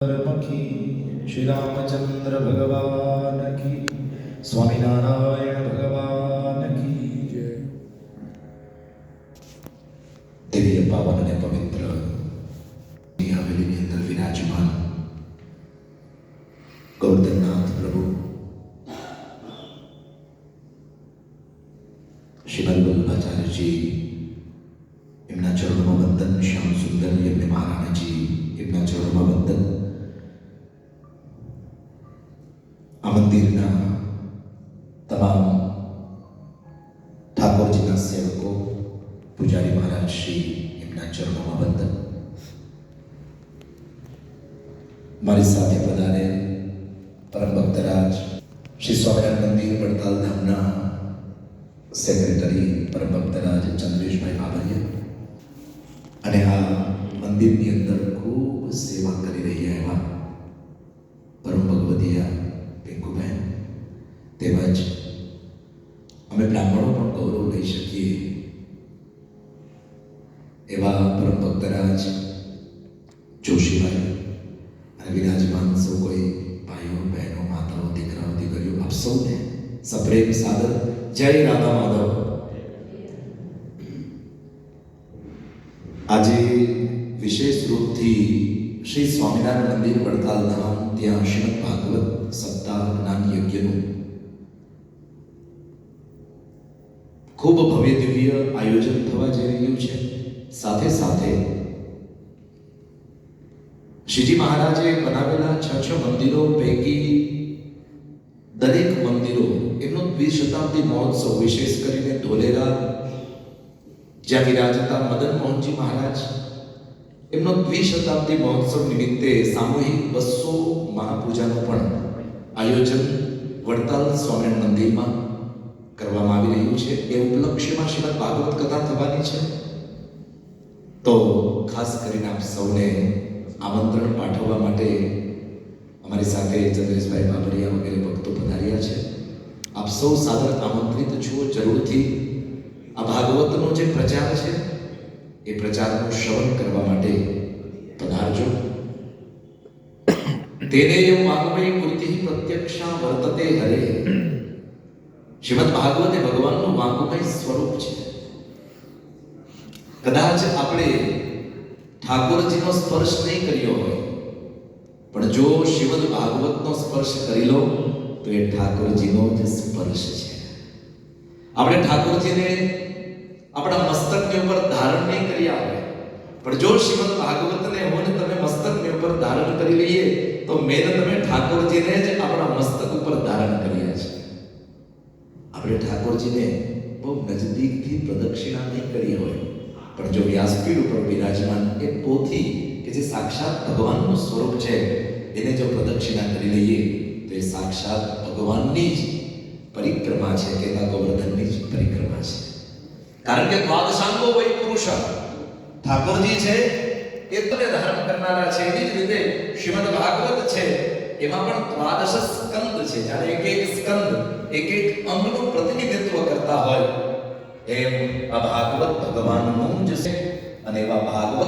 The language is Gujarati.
की श्री रामचंद्र भगवान की स्वामीनारायण भगवान की जय। दिव्य पावन અને પવિત્ર હવેલીની અંદર વિરાજમાન ગોવર્ધનનાથ પ્રભુ શ્રીમદ વલ્લભાચાર્યજી એમના ચરણોમાં વંદન, શ્યામ સુંદર યજ્ઞ મહારાણાજી એમના ચરણોમાં વંદન, આ મંદિરના તમામ ઠાકોરજીના સેવકો, પૂજારી મહારાજ શ્રી એમના ચરણોમાં વંદન, મારી સાથે પધારે પરમ ભક્તરાજ શ્રી સ્વામિનારાયણ મંદિર વડતાલ ધામના સેક્રેટરી પરમ ભક્તરાજ ચંદ્રેશભાઈ બાબરિયા અને આ મંદિરની અંદર ખૂબ સેવા કરી રહ્યા એવા પરમ ભગવદીયા પિંકુબેન, તેમજ અમે બ્રાહ્મણો પણ ગૌરવ લઈ શકીએ એવા પરમ ભક્તરાજ જોશીભાઈ અને વિરાજમાન સૌ કોઈ ભાઈઓ, બહેનો, માતાઓ, દીકરાઓ, દીકરીઓ, આપ સૌને સપ્રેમ સાદર જય રાધા માધવ। આજે વિશેષ રૂપથી શ્રી સ્વામિનારાયણ મંદિર વડતાલ ધામ ત્યાં શ્રીમદ ભાગવત સપ્તાહ જ્ઞાન યજ્ઞનું ખૂબ ભવ્ય દિવ્ય આયોજન થવા જઈ રહ્યું છે। સાથે સાથે શ્રીજી મહારાજે બનાવેલા 6 મંદિરો પૈકી દરેક મંદિરો એમનો દ્વિશતાબ્દી મહોત્સવ, વિશેષ કરીને ધોલેરા જ્યાં વિરાજતા મદન મોહનજી મહારાજ, એમનો દ્વિશતાબ્દી મહોત્સવ નિમિત્તે સામૂહિક 200 મહાપૂજાનું પણ આયોજન વડતાલ સ્વામિનારાયણ મંદિરમાં કરવામાં આવી રહ્યું છે। એ ઉપલક્ષ્યમાં શ્રીમદ ભાગવત કથા થવાની છે, તો ખાસ કરીને આપ સૌને આમંત્રણ પાઠવવા માટે અમારી સાથે ચંદ્રેશભાઈ બાબરિયા વગેરે ભક્તો પધાર્યા છે। આપ સૌ સાદર આમંત્રિત છો। જરૂરથી આ ભાગવતનો જે પ્રચાર છે એ પ્રચારનું શ્રવણ કરવા માટે પધારજો। તેનેયમ વાંગમય મૂર્તિ પ્રત્યક્ષા વર્તતે હરે। શ્રીમદ ભાગવત એ ભગવાનનું વાંગમય સ્વરૂપ છે। કદાચ આપણે ઠાકોરજીનો સ્પર્શ નહીં કર્યો હોય, પણ જો શ્રીમદ ભાગવતનો સ્પર્શ કરી લો તો એ ઠાકોરજીનો જ સ્પર્શ છે। આપણે ઠાકોરજીને આપણા મસ્તકની ઉપર ધારણ નહીં કર્યા હોય, પણ જો શ્રીમદ ભાગવતને હું ને તમે મસ્તકની ઉપર ધારણ કરી લઈએ તો મેં તમે ઠાકોરજીને જ આપણા મસ્તક ઉપર ધારણ કર્યા છે। આપણે ઠાકોરજીને બહુ નજદીકથી પ્રદક્ષિણા નહીં કરી હોય, પણ જો વ્યાસપીઠ ઉપર વિરાજમાન એ પોથી કે જે સાક્ષાત ભગવાનનું સ્વરૂપ છે એને જો પ્રદક્ષિણા કરી લઈએ તો એ સાક્ષાત ભગવાનની જ પરિક્રમા છે, કે ગોવર્ધનની જ પરિક્રમા છે। કારણ કે દ્વાદશાંગો વૈ પુરુષ, ઠાકોરજી છે એ તને ધારણ કરનારા છે। એવી જ રીતે શ્રીમદ ભાગવત છે એમાં પણ દ્વાદશ સ્કંદ છે, જ્યારે એક એક સ્કંદ એક એક અંગનું પ્રતિનિધિત્વ કરતા હોય એમ આ ભાગવત ભગવાનનું જ છે। અને એવા ભાગવત